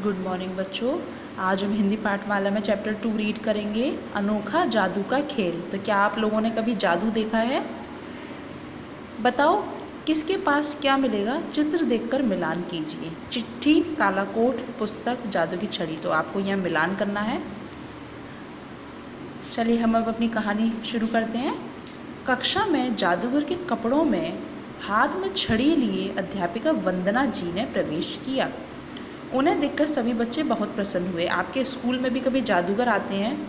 Good morning बच्चों। आज हम हिंदी पाठमाला में चैप्टर 2 रीड करेंगे, अनोखा जादू का खेल। तो क्या आप लोगों ने कभी जादू देखा है? बताओ किसके पास क्या मिलेगा? चित्र देखकर मिलान कीजिए। चिट्ठी, काला कोट, पुस्तक, जादू की छड़ी। तो आपको यह मिलान करना है। चलिए हम अब अपनी कहानी शुरू करते हैं। कक्षा में जादूगर के कपड़ों में हाथ में छड़ी लिए अध्यापिका वंदना जी ने प्रवेश किया। उन्हें देखकर सभी बच्चे बहुत प्रसन्न हुए। आपके स्कूल में भी कभी जादूगर आते हैं?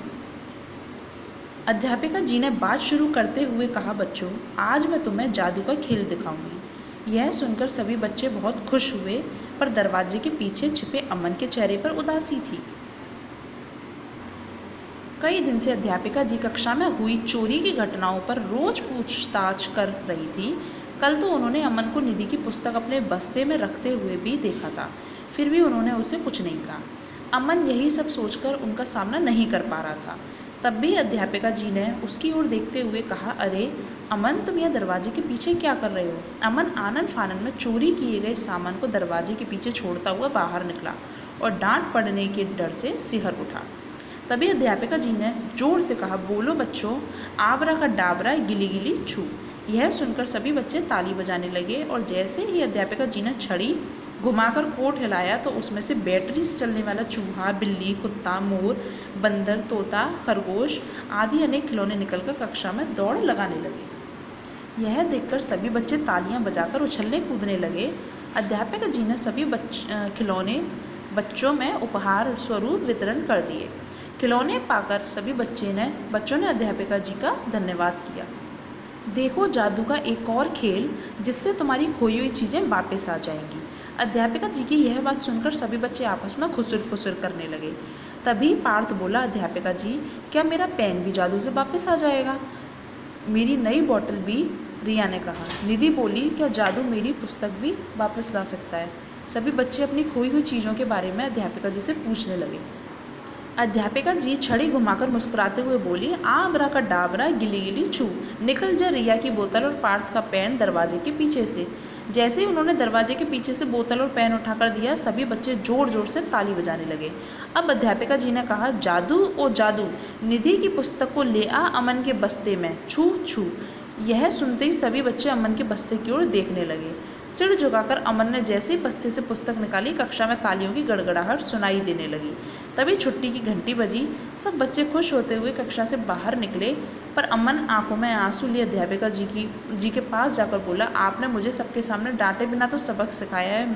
अध्यापिका जी ने बात शुरू करते हुए कहा, बच्चों आज मैं तुम्हें जादू का खेल दिखाऊंगी। यह सुनकर सभी बच्चे बहुत खुश हुए, पर दरवाजे के पीछे छिपे अमन के चेहरे पर उदासी थी। कई दिन से अध्यापिका जी कक्षा में हुई चोरी की घटनाओं पर रोज पूछताछ कर रही थी। कल तो उन्होंने अमन को निधि की पुस्तक अपने बस्ते में रखते हुए भी देखा था, फिर भी उन्होंने उसे कुछ नहीं कहा। अमन यही सब सोचकर उनका सामना नहीं कर पा रहा था। तब भी अध्यापिका जी ने उसकी ओर देखते हुए कहा, अरे अमन, तुम यह दरवाजे के पीछे क्या कर रहे हो? अमन आनन फानन में चोरी किए गए सामान को दरवाजे के पीछे छोड़ता हुआ बाहर निकला और डांट पड़ने के डर से सिहर उठा। तभी अध्यापिका जी ने जोर से कहा, बोलो बच्चों, आबरा का डाबरा गिली गिली छू। यह सुनकर सभी बच्चे ताली बजाने लगे और जैसे ही अध्यापिका जी ने छड़ी घुमाकर कोट हिलाया तो उसमें से बैटरी से चलने वाला चूहा, बिल्ली, कुत्ता, मोर, बंदर, तोता, खरगोश आदि अनेक खिलौने निकलकर कक्षा में दौड़ लगाने लगे। यह देखकर सभी बच्चे तालियां बजाकर उछलने कूदने लगे। अध्यापिका जी ने सभी खिलौने बच्चों में उपहार स्वरूप वितरण कर दिए। खिलौने पाकर सभी बच्चों ने अध्यापिका जी का धन्यवाद किया। देखो जादू का एक और खेल जिससे तुम्हारी खोई हुई चीज़ें वापस आ जाएंगी। अध्यापिका जी की यह बात सुनकर सभी बच्चे आपस में खुसुर फुसुर करने लगे। तभी पार्थ बोला, अध्यापिका जी क्या मेरा पेन भी जादू से वापस आ जाएगा? मेरी नई बॉटल भी? रिया ने कहा। निधि बोली, क्या जादू मेरी पुस्तक भी वापस ला सकता है? सभी बच्चे अपनी खोई हुई चीज़ों के बारे में अध्यापिका जी से पूछने लगे। अध्यापिका जी छड़ी घुमाकर मुस्कुराते हुए बोली, आबरा का डाबरा गिली गिली छू, निकल जा रिया की बोतल और पार्थ का पेन दरवाजे के पीछे से। जैसे ही उन्होंने दरवाजे के पीछे से बोतल और पेन उठाकर दिया, सभी बच्चे जोर जोर से ताली बजाने लगे। अब अध्यापिका जी ने कहा, जादू ओ जादू, निधि की पुस्तक को ले आ अमन के बस्ते में, छू छू। यह सुनते ही सभी बच्चे अमन के बस्ते की ओर देखने लगे। सिर झुकाकर अमन ने जैसे ही बस्ते से पुस्तक निकाली, कक्षा में तालियों की गड़गड़ाहट सुनाई देने लगी। तभी छुट्टी की घंटी बजी। सब बच्चे खुश होते हुए कक्षा से बाहर निकले, पर अमन आंखों में आंसू लिए अध्यापिका जी के पास जाकर बोला, आपने मुझे सबके सामने डांटे बिना तो सबक सिखाया है,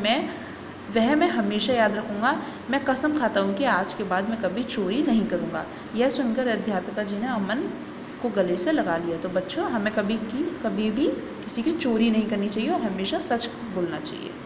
मैं हमेशा याद रखूँगा। मैं कसम खाता हूँ कि आज के बाद मैं कभी चोरी नहीं करूँगा। यह सुनकर अध्यापिका जी ने अमन को गले से लगा लिया। तो बच्चों, हमें कभी भी किसी की चोरी नहीं करनी चाहिए और हमेशा सच बोलना चाहिए।